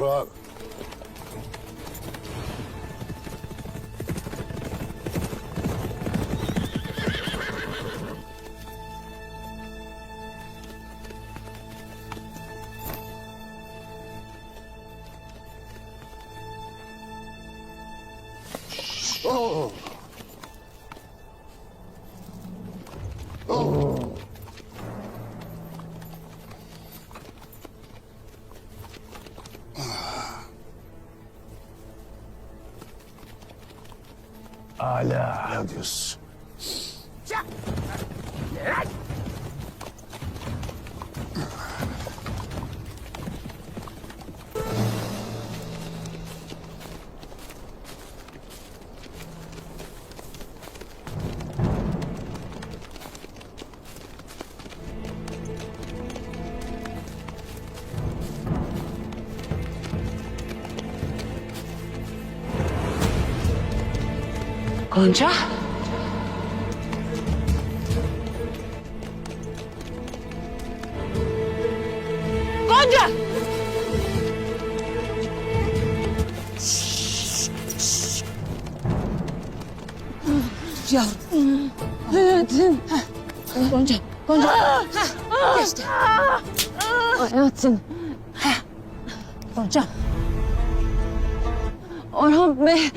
Burak. Oh. Oh. Hala. Ne diyorsun? Gonca. Gonca! Yavrum. Hayatım. Gonca, Gonca. Geçti. Hayatım. Gonca. Orhan Bey.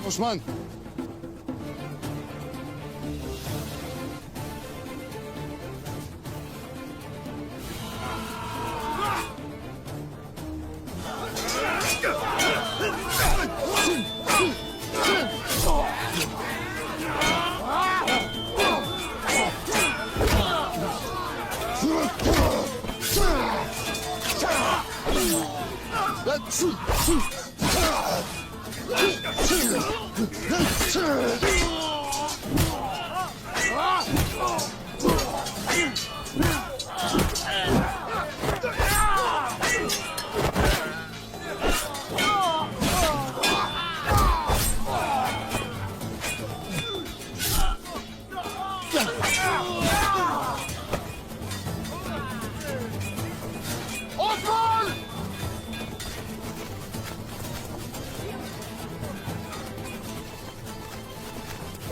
Osman.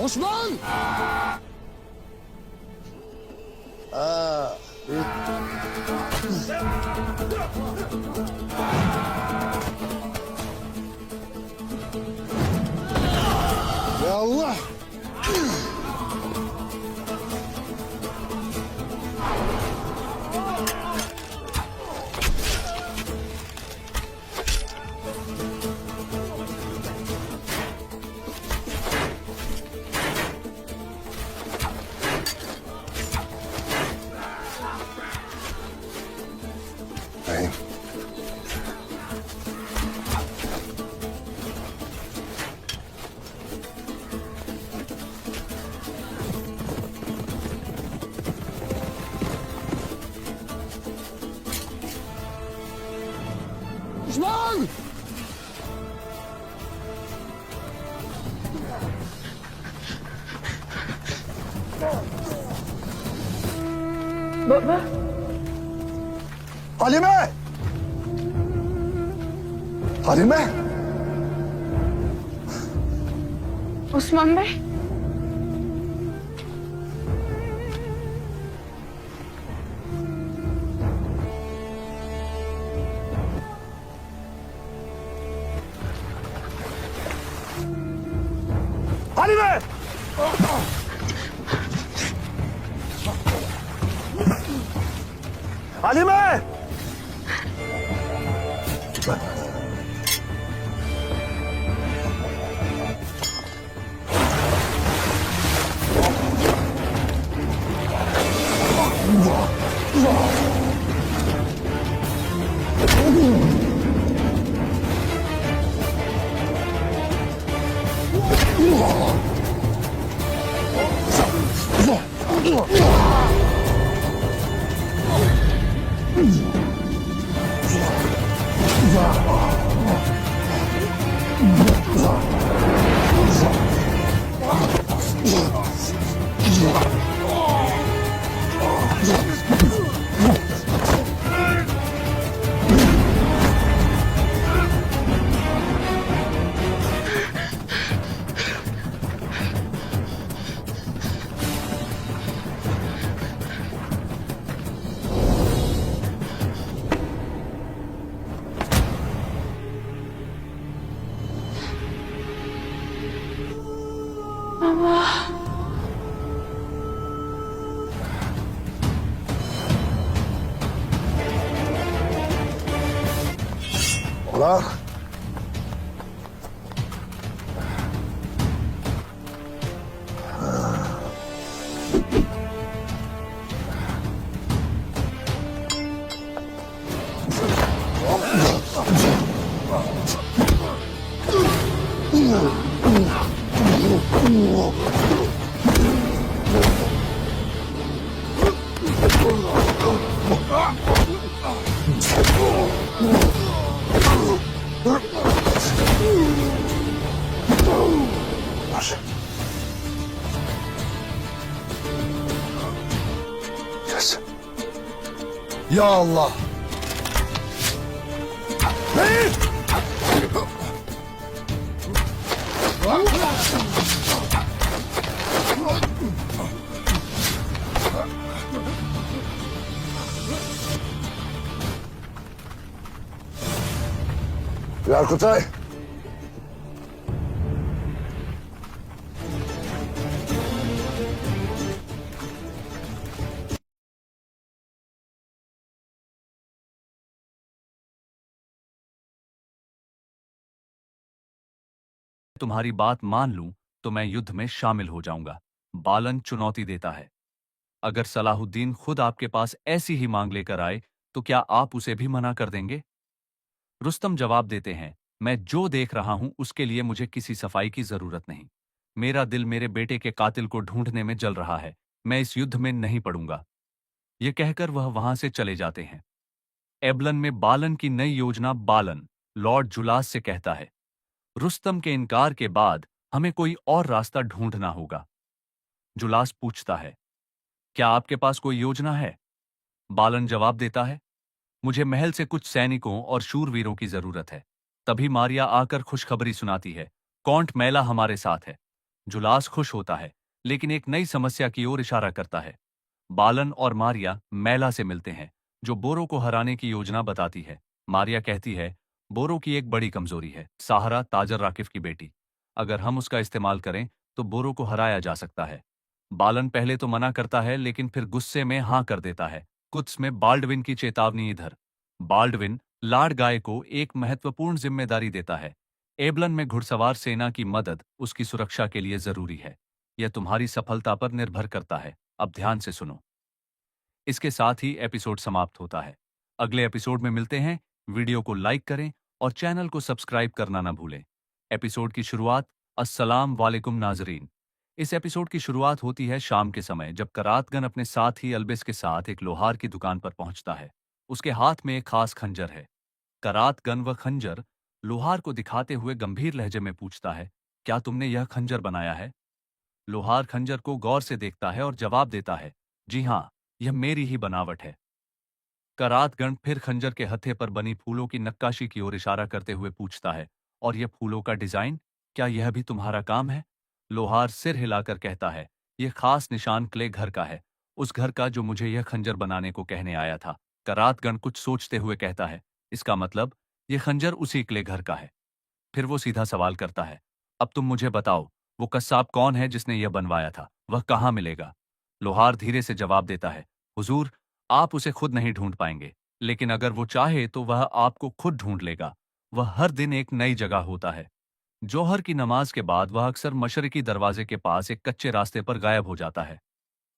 Osman! Ya Allah! Beyim. Osman! Baba. Halime! Halime! Osman Bey. Halime! Halime! Ola. Yes. Ya Allah. Hey! Yarkutay. तुम्हारी बात मान लूं तो मैं युद्ध में शामिल हो जाऊंगा। बालन चुनौती देता है। अगर सलाहुद्दीन खुद आपके पास ऐसी ही मांग लेकर आए तो क्या आप उसे भी मना कर देंगे? रुस्तम जवाब देते हैं, मैं जो देख रहा हूं उसके लिए मुझे किसी सफाई की जरूरत नहीं। मेरा दिल मेरे बेटे के कातिल को ढूंढने में जल रहा है। मैं इस युद्ध में नहीं पड़ूंगा। यह कहकर वह वहां से चले जाते हैं। एबलन में बालन की नई योजना। बालन लॉर्ड जुलास से कहता है, रुस्तम के इनकार के बाद हमें कोई और रास्ता ढूंढना होगा। जुलास पूछता है, क्या आपके पास कोई योजना है? बालन जवाब देता है, मुझे महल से कुछ सैनिकों और शूरवीरों की जरूरत है। तभी मारिया आकर खुशखबरी सुनाती है, कॉन्ट मैला हमारे साथ है। जुलास खुश होता है, लेकिन एक नई समस्या की ओर इशारा करता है। बालन और मारिया मैला से मिलते हैं, जो बोरो को हराने की योजना बताती है। मारिया कहती है, बोरो की एक बड़ी कमजोरी है, साहरा ताजर राकिफ की बेटी। अगर हम उसका इस्तेमाल करें तो बोरो को हराया जा सकता है। बालन पहले तो मना करता है, लेकिन फिर गुस्से में हां कर देता है। कुछ में बाल्डविन की चेतावनी इधर। बाल्डविन लार्ड गाय को एक महत्वपूर्ण जिम्मेदारी देता है। एबलन में घुड़सवार सेना की मदद उसकी सुरक्षा के लिए जरूरी है। यह तुम्हारी सफलता पर निर्भर करता है। अब ध्यान से सुनो। इसके साथ ही एपिसोड समाप्त होता है। अगले एपिसोड में मिलते हैं। वीडियो को लाइक करें और चैनल को सब्सक्राइब करना ना भूलें। एपिसोड की शुरुआत। अस्सलाम वालेकुम नाजरीन। इस एपिसोड की शुरुआत होती है शाम के समय, जब करातगन अपने साथ ही अल्बिस के साथ एक लोहार की दुकान पर पहुंचता है। उसके हाथ में एक खास खंजर है। करातगन व खंजर लोहार को दिखाते हुए गंभीर लहजे में पूछता है, क्या तुमने यह खंजर बनाया है? लोहार खंजर को गौर से देखता है और जवाब देता है, जी हां, यह मेरी ही बनावट है। करातगण फिर खंजर के हत्थे पर बनी फूलों की नक्काशी की ओर इशारा करते हुए पूछता है, और यह फूलों का डिजाइन, क्या यह भी तुम्हारा काम है? लोहार सिर हिलाकर कहता है, यह खास निशान क्ले घर का है, उस घर का जो मुझे यह खंजर बनाने को कहने आया था। करातगण कुछ सोचते हुए कहता है, इसका मतलब यह खंजर उसी क्ले घर का है। फिर वो सीधा सवाल करता है, अब तुम मुझे बताओ, वो कस्साब कौन है जिसने यह बनवाया था, वह कहाँ मिलेगा? लोहार धीरे से जवाब देता है, हुजूर, आप उसे खुद नहीं ढूंढ पाएंगे, लेकिन अगर वो चाहे तो वह आपको खुद ढूंढ लेगा। वह हर दिन एक नई जगह होता है। जोहर की नमाज के बाद वह अक्सर मशरिकी दरवाजे के पास एक कच्चे रास्ते पर गायब हो जाता है।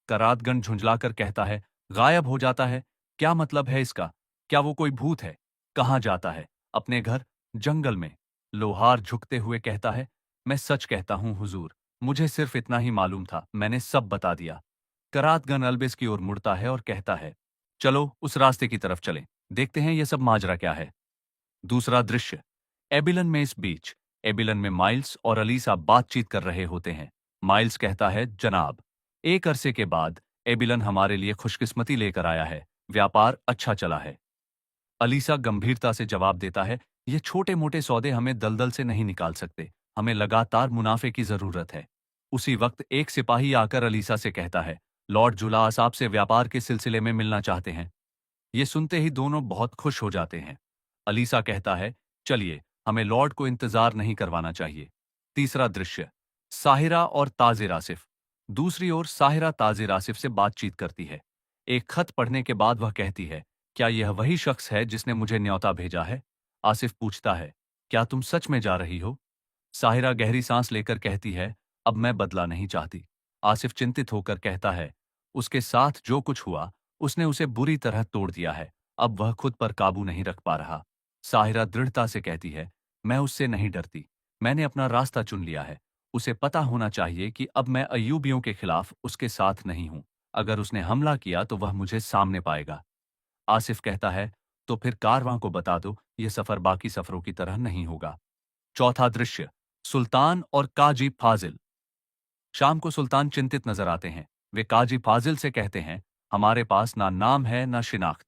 करातगन झुंझलाकर कहता है, गायब हो जाता है? क्या मतलब है इसका? क्या वो कोई भूत है? कहाँ जाता है? अपने घर? जंगल में? लोहार झुकते हुए कहता है, मैं सच कहता हूं हुजूर, मुझे सिर्फ इतना ही मालूम था, मैंने सब बता दिया। करातगन अल्बिस की ओर मुड़ता है और कहता है, चलो उस रास्ते की तरफ चलें, देखते हैं यह सब माजरा क्या है। दूसरा दृश्य, एबिलन में। इस बीच एबिलन में माइल्स और अलीसा बातचीत कर रहे होते हैं। माइल्स कहता है, जनाब, एक अरसे के बाद एबिलन हमारे लिए खुशकिस्मती लेकर आया है, व्यापार अच्छा चला है। अलीसा गंभीरता से जवाब देता है, ये छोटे मोटे सौदे हमें दलदल से नहीं निकाल सकते, हमें लगातार मुनाफे की जरूरत है। उसी वक्त एक सिपाही आकर अलीसा से कहता है, लॉर्ड जुलास आपसे व्यापार के सिलसिले में मिलना चाहते हैं। ये सुनते ही दोनों बहुत खुश हो जाते हैं। अलीसा कहता है, चलिए, हमें लॉर्ड को इंतजार नहीं करवाना चाहिए। तीसरा दृश्य, साहिरा और ताजिर आसिफ। दूसरी ओर साहिरा ताजिर आसिफ से बातचीत करती है। एक खत पढ़ने के बाद वह कहती है, क्या यह वही शख्स है जिसने मुझे न्योता भेजा है? आसिफ पूछता है, क्या तुम सच में जा रही हो? साहिरा गहरी सांस लेकर कहती है, अब मैं बदला नहीं चाहती। आसिफ चिंतित होकर कहता है, उसके साथ जो कुछ हुआ, उसने उसे बुरी तरह तोड़ दिया है, अब वह खुद पर काबू नहीं रख पा रहा। साहिरा दृढ़ता से कहती है, मैं उससे नहीं डरती, मैंने अपना रास्ता चुन लिया है। उसे पता होना चाहिए कि अब मैं अय्यूबियों के खिलाफ उसके साथ नहीं हूं। अगर उसने हमला किया तो वह मुझे सामने पाएगा। आसिफ कहता है, तो फिर कारवां को बता दो, यह सफर बाकी सफरों की तरह नहीं होगा। चौथा दृश्य, सुल्तान और काजी फाजिल। शाम को सुल्तान चिंतित नजर आते हैं। वे काजी फाजिल से कहते हैं, हमारे पास ना नाम है ना शिनाख्त,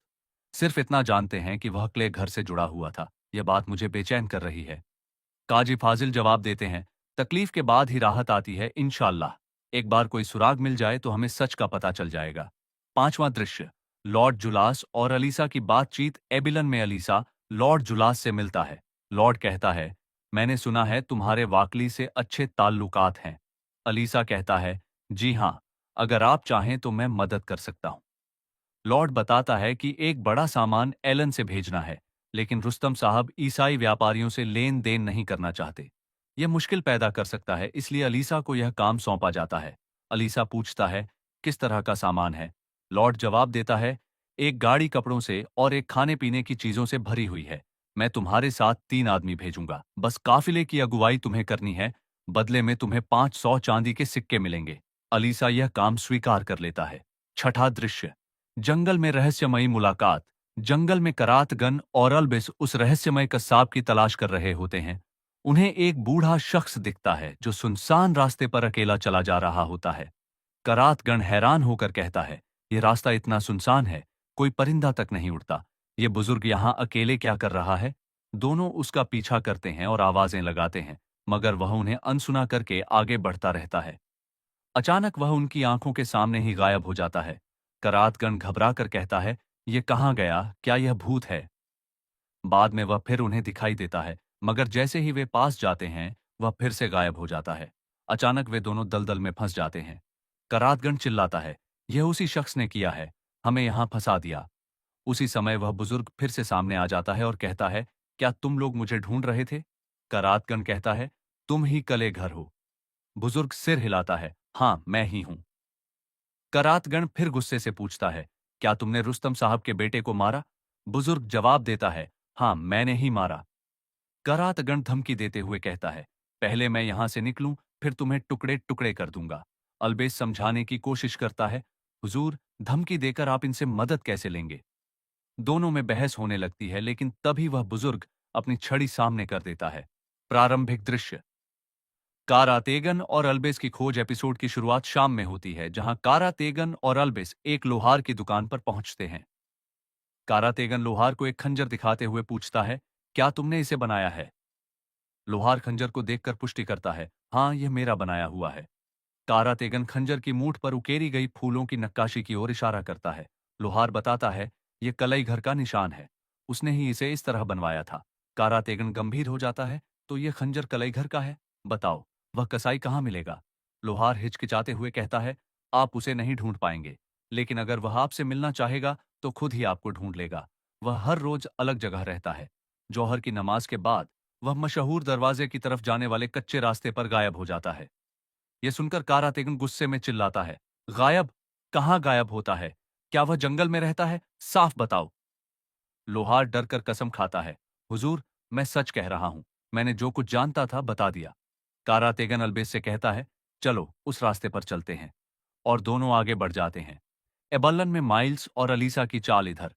सिर्फ इतना जानते हैं कि वह क्ले घर से जुड़ा हुआ था। यह बात मुझे बेचैन कर रही है। काजी फाजिल जवाब देते हैं, तकलीफ के बाद ही राहत आती है, इंशाअल्लाह। एक बार कोई सुराग मिल जाए तो हमें सच का पता चल जाएगा। पांचवां दृश्य, लॉर्ड जुलास और अलीसा की बातचीत। एबिलन में अलीसा लॉर्ड जुलास से मिलता है। लॉर्ड कहता है, मैंने सुना है तुम्हारे वाकली से अच्छे ताल्लुकात हैं। अलीसा कहता है, जी हां, अगर आप चाहें तो मैं मदद कर सकता हूं। लॉर्ड बताता है कि एक बड़ा सामान एलन से भेजना है, लेकिन रुस्तम साहब ईसाई व्यापारियों से लेन देन नहीं करना चाहते। यह मुश्किल पैदा कर सकता है, इसलिए अलीसा को यह काम सौंपा जाता है। अलीसा पूछता है, किस तरह का सामान है? लॉर्ड जवाब देता है, एक गाड़ी कपड़ों से और एक खाने पीने की चीजों से भरी हुई है। मैं तुम्हारे साथ 3 आदमी भेजूंगा, बस काफिले की अगुवाई तुम्हें करनी है। बदले में तुम्हें 500 चांदी के सिक्के मिलेंगे। अलीसा यह काम स्वीकार कर लेता है। छठा दृश्य, जंगल में रहस्यमयी मुलाकात। जंगल में करातगन और अल्बिस उस रहस्यमय कस्साब की तलाश कर रहे होते हैं। उन्हें एक बूढ़ा शख्स दिखता है जो सुनसान रास्ते पर अकेला चला जा रहा होता है। करातगण हैरान होकर कहता है, यह रास्ता इतना सुनसान है, कोई परिंदा तक नहीं उड़ता। ये बुजुर्ग यहां अकेले क्या कर रहा है? दोनों उसका पीछा करते हैं और आवाजें लगाते हैं, मगर वह उन्हें अनसुना करके आगे बढ़ता रहता है। अचानक वह उनकी आंखों के सामने ही गायब हो जाता है। करातगण घबरा कर कहता है, ये कहाँ गया? क्या यह भूत है? बाद में वह फिर उन्हें दिखाई देता है, मगर जैसे ही वे पास जाते हैं, वह फिर से गायब हो जाता है। अचानक वे दोनों दलदल में फंस जाते हैं। करातगण चिल्लाता है, यह उसी शख्स ने किया है, हमें यहां फंसा दिया। उसी समय वह बुजुर्ग फिर से सामने आ जाता है और कहता है, क्या तुम लोग मुझे ढूंढ रहे थे? करातगण कहता है, तुम ही कले घर हो। बुजुर्ग सिर हिलाता है, हां, मैं ही हूं। करातगण फिर गुस्से से पूछता है, क्या तुमने रुस्तम साहब के बेटे को मारा? बुजुर्ग जवाब देता है, हां, मैंने ही मारा। करातगण धमकी देते हुए कहता है, पहले मैं यहां से निकलूं, फिर तुम्हें टुकड़े टुकड़े कर दूंगा। अल्बेस समझाने की कोशिश करता है, हुजूर, धमकी देकर आप इनसे मदद कैसे लेंगे? दोनों में बहस होने लगती है, लेकिन तभी वह बुजुर्ग अपनी छड़ी सामने कर देता है। प्रारंभिक दृश्य। कारातेगन और अल्बेस की खोज एपिसोड की शुरुआत शाम में होती है, जहां कारातेगन और अल्बेस एक लोहार की दुकान पर पहुंचते हैं। कारातेगन लोहार को एक खंजर दिखाते हुए पूछता है, क्या तुमने इसे बनाया है? लोहार खंजर को देखकर पुष्टि करता है, हाँ, यह मेरा बनाया हुआ है। कारातेगन खंजर की मूठ पर उकेरी गई फूलों की नक्काशी की ओर इशारा करता है। लोहार बताता है, यह कलई घर का निशान है। उसने ही इसे इस तरह बनवाया था। कारातेगन गंभीर हो जाता है, तो यह खंजर कलई घर का है? बताओ, वह कसाई कहाँ मिलेगा? लोहार हिचकिचाते हुए कहता है, आप उसे नहीं ढूंढ पाएंगे, लेकिन अगर वह आपसे मिलना चाहेगा तो खुद ही आपको ढूंढ लेगा। वह हर रोज अलग जगह रहता है। जौहर की नमाज के बाद वह मशहूर दरवाजे की तरफ जाने वाले कच्चे रास्ते पर गायब हो जाता है। यह सुनकर कारातेगन गुस्से में चिल्लाता है, गायब? कहाँ गायब होता है? क्या वह जंगल में रहता है? साफ बताओ। लोहार डर कर कसम खाता है, हुजूर, मैं सच कह रहा हूं। मैंने जो कुछ जानता था बता दिया। कारातेगन अल्बेस से कहता है, चलो उस रास्ते पर चलते हैं। और दोनों आगे बढ़ जाते हैं। एबल्लन में माइल्स और अलीसा की चाल इधर।